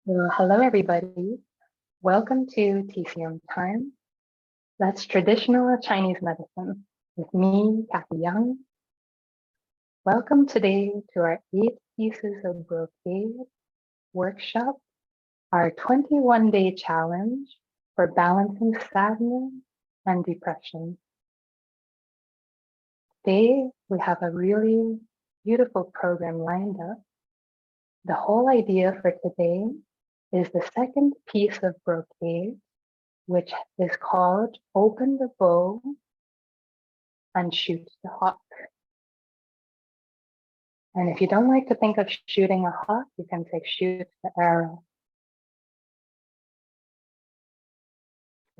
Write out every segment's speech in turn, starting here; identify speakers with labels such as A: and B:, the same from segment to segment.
A: Well, hello, everybody. Welcome to TCM Time. That's traditional Chinese medicine with me, Kathy Young. Welcome today to our 8 pieces of Brocade workshop, our 21-day challenge for balancing sadness and depression. Today, we have a really beautiful program lined up. The whole idea for today is the second piece of Brocade, which is called Open the Bow and Shoot the Hawk. And if you don't like to think of shooting a hawk, you can say shoot the arrow.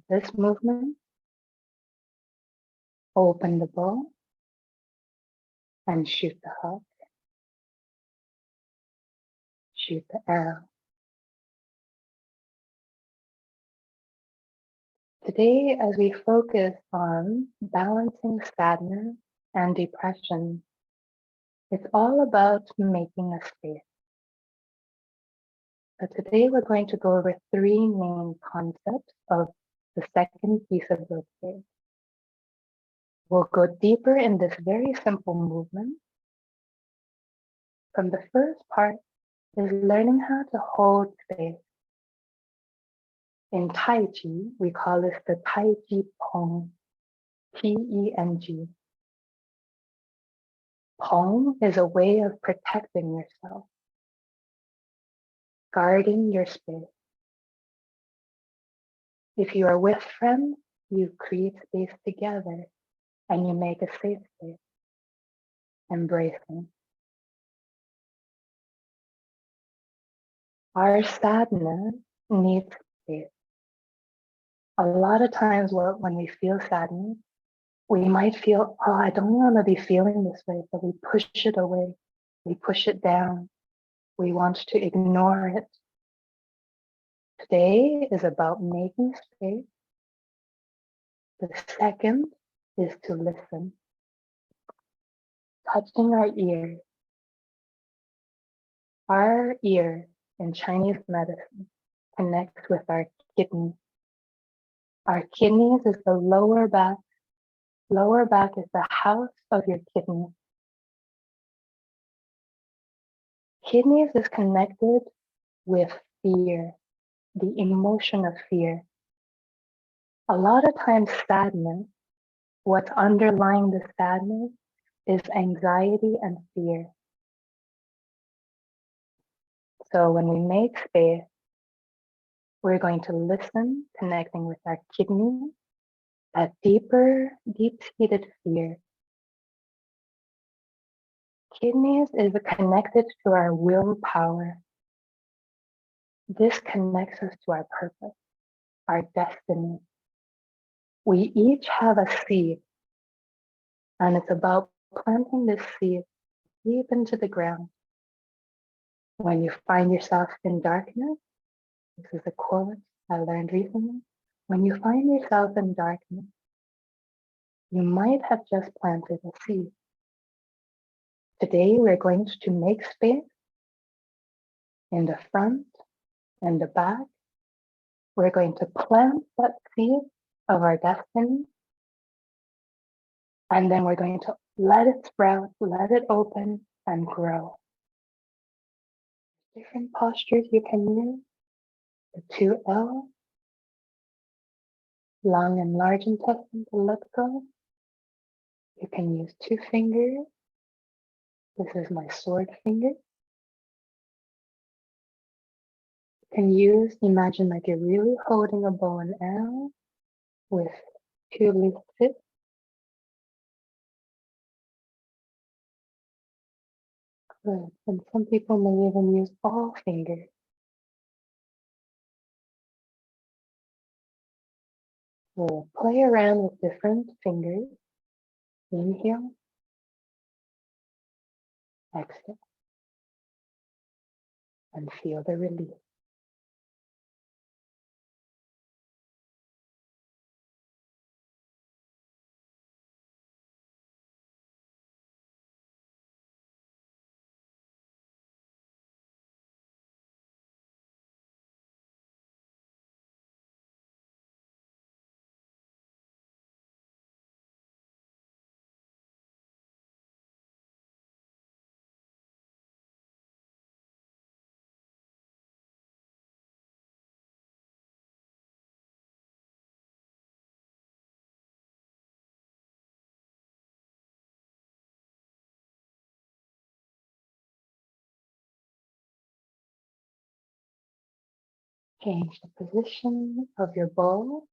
A: This movement, open the bow and shoot the hawk. Shoot the arrow. Today, as we focus on balancing sadness and depression, it's all about making a space. So today we're going to go over 3 main concepts of the second piece of Brocade. We'll go deeper in this very simple movement. From the first part is learning how to hold space. In Tai Chi, we call this the Tai Chi Pong, P-E-N-G. Pong is a way of protecting yourself, guarding your space. If you are with friends, you create space together and you make a safe space, embracing. Our sadness needs space. A lot of times when we feel sadness, we might feel, oh, I don't want to be feeling this way, but we push it away. We push it down. We want to ignore it. Today is about making space. The second is to listen. Touching our ears. Our ear in Chinese medicine connects with our kidneys. Our kidneys is the lower back. Lower back is the house of your kidneys. Kidneys is connected with fear, the emotion of fear. A lot of times sadness, what's underlying the sadness is anxiety and fear. So when we make space, we're going to listen, connecting with our kidneys, that deeper, deep-seated fear. Kidneys is connected to our willpower. This connects us to our purpose, our destiny. We each have a seed, and it's about planting this seed deep into the ground. When you find yourself in darkness, this is a quote I learned recently. When you find yourself in darkness, you might have just planted a seed. Today, we're going to make space in the front and the back. We're going to plant that seed of our destiny. And then we're going to let it sprout, let it open and grow. Different postures you can use. The 2L, lung and large intestine to let go. You can use 2 fingers. This is my sword finger. You can imagine like you're really holding a bow and arrow with 2 loose tips. Good. And some people may even use all fingers. We'll play around with different fingers. Inhale, exhale, and feel the release. Change the position of your bow.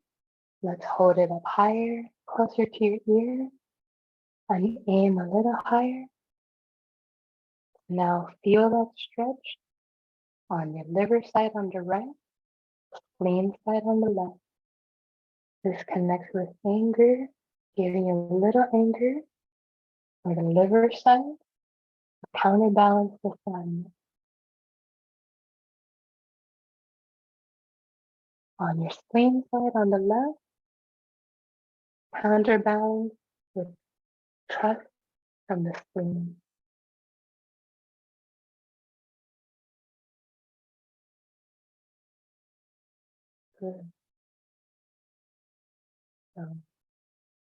A: Let's hold it up higher, closer to your ear, and aim a little higher. Now feel that stretch on your liver side on the right, spleen side on the left. This connects with anger, giving you a little anger on the liver side, counterbalance the sadness. On your spleen side on the left, counterbalance with trust from the spleen. Good. So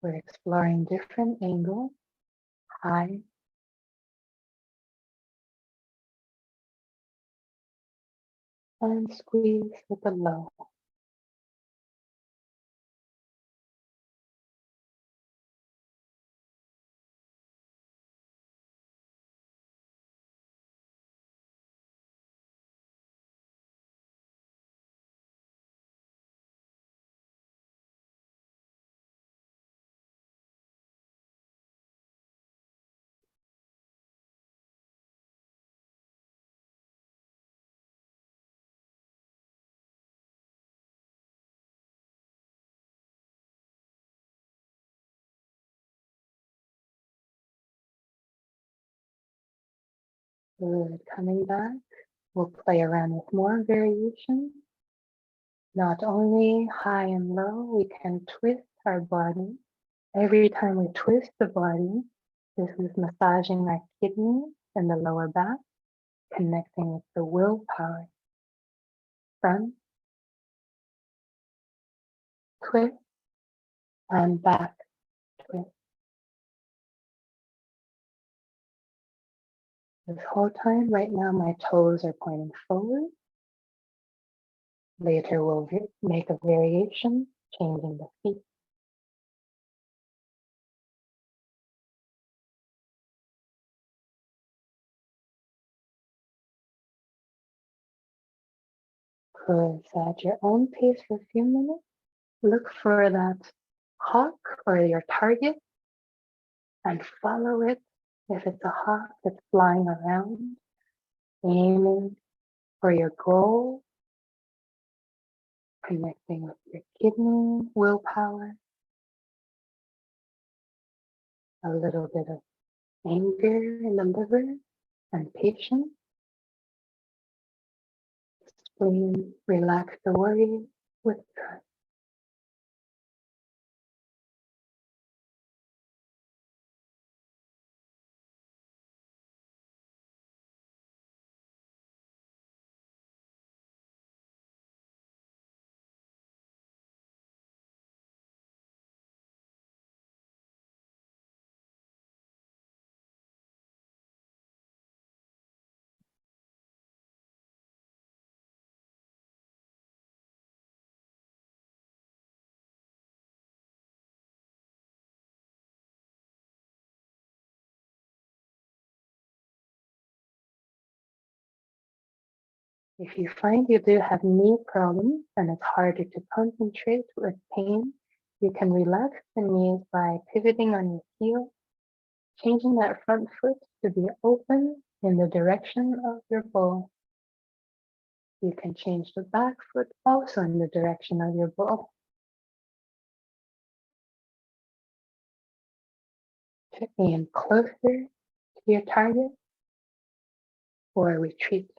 A: we're exploring different angles, high, and squeeze with the low. Good. Coming back, we'll play around with more variations. Not only high and low, we can twist our body. Every time we twist the body, this is massaging our kidneys and the lower back, connecting with the willpower. Front, twist, and back, twist. This whole time, right now, my toes are pointing forward. Later, we'll make a variation, changing the feet. Good. So at your own pace for a few minutes, look for that hawk or your target and follow it. If it's a hawk that's flying around, aiming for your goal, connecting with your kidney, willpower, a little bit of anger in the liver, and patience. Spleen, relax the worry with trust. If you find you do have knee problems and it's harder to concentrate with pain, you can relax the knees by pivoting on your heel, changing that front foot to be open in the direction of your bow. You can change the back foot also in the direction of your bow. To aim closer to your target or retreat.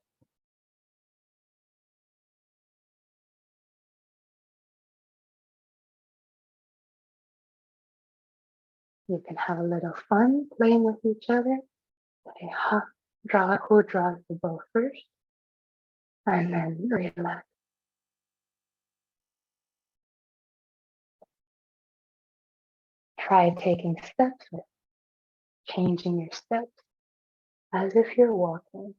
A: You can have a little fun playing with each other. Say, who draws the bow first, and then relax. Try taking steps with changing your steps as if you're walking.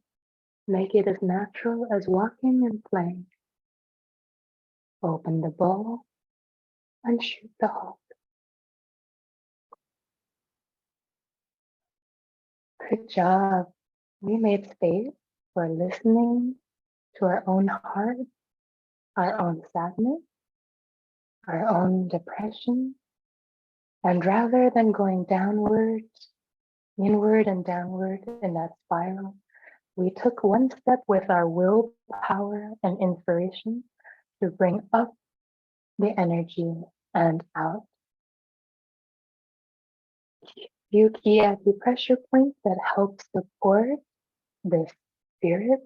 A: Make it as natural as walking and playing. Open the bow and shoot the hawk. Good job. We made space for listening to our own heart our own sadness, our own depression. And rather than going downward, inward and downward in that spiral, we took one step with our willpower and inspiration to bring up the energy and out. Few key acupressure points that help support this spirit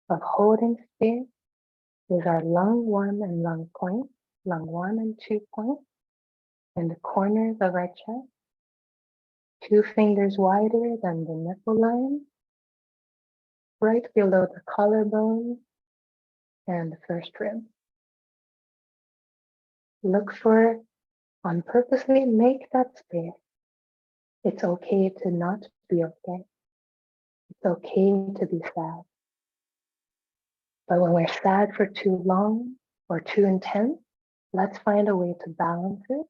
A: of holding space is our lung 1 and lung 1 and 2 points in the corners of our chest, 2 fingers wider than the nipple line, right below the collarbone and the first rib. Look for, on purposely make that space. It's okay to not be okay. It's okay to be sad. But when we're sad for too long or too intense, let's find a way to balance it.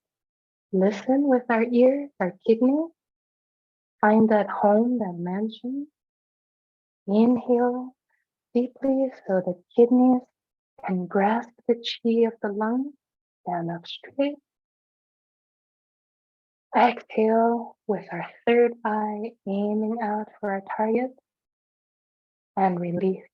A: Listen with our ears, our kidneys. Find that home, that mansion. Inhale deeply so the kidneys can grasp the chi of the lungs, stand up straight. Exhale with our third eye aiming out for our target and release.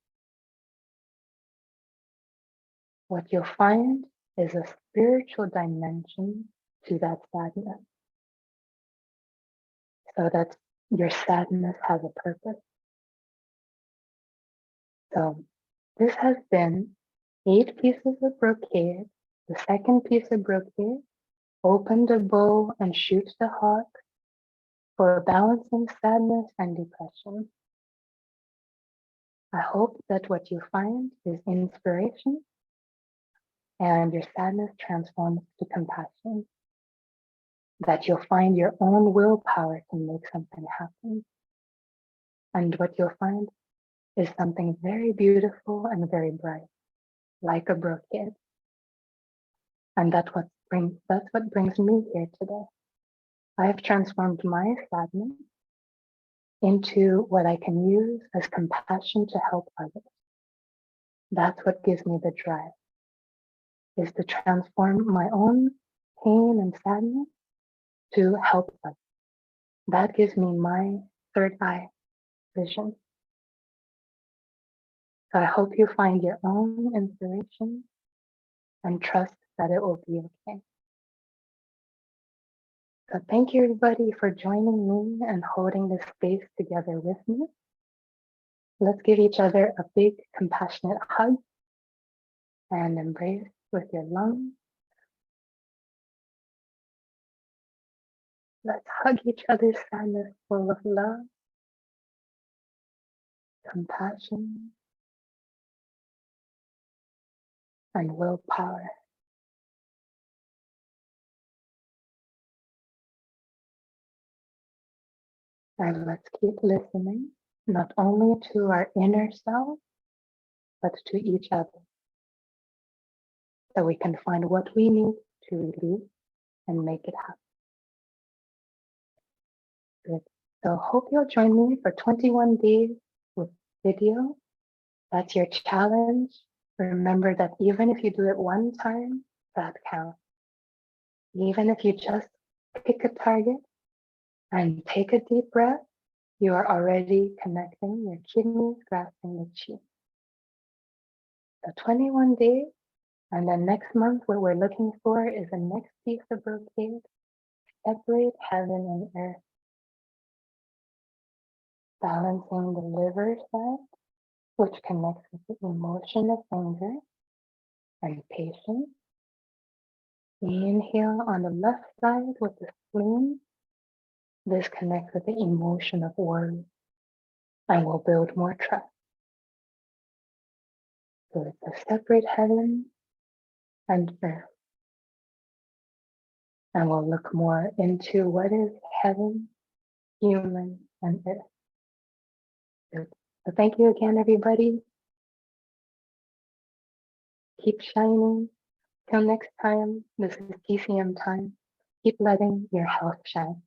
A: What you'll find is a spiritual dimension to that sadness, so that your sadness has a purpose. So this has been 8 pieces of brocade. The second piece of brocade, open the bow and shoot the hawk, for balancing sadness and depression. I hope that what you find is inspiration and your sadness transforms to compassion, that you'll find your own willpower to make something happen. And what you'll find is something very beautiful and very bright, like a brocade. And that's what brings me here today. I've transformed my sadness into what I can use as compassion to help others. That's what gives me the drive, is to transform my own pain and sadness to help others. That gives me my third eye vision. So I hope you find your own inspiration and trust that it will be okay. So thank you everybody for joining me and holding this space together with me. Let's give each other a big compassionate hug and embrace with your lungs. Let's hug each other's sadness full of love, compassion, and willpower. And let's keep listening, not only to our inner self, but to each other, so we can find what we need to release and make it happen. Good. So hope you'll join me for 21 days with video. That's your challenge. Remember that even if you do it one time, that counts. Even if you just pick a target and take a deep breath, you are already connecting your kidneys, grasping the chi. So 21 days, and then next month, what we're looking for is the next piece of brocade, separate heaven and earth. Balancing the liver side, which connects with the emotion of anger and patience. Inhale on the left side with the spleen. This connects with the emotion of worry and will build more trust. So it's a separate heaven and earth. And we'll look more into what is heaven, human, and earth. Good. So thank you again, everybody. Keep shining. Till next time, this is TCM Time. Keep letting your health shine.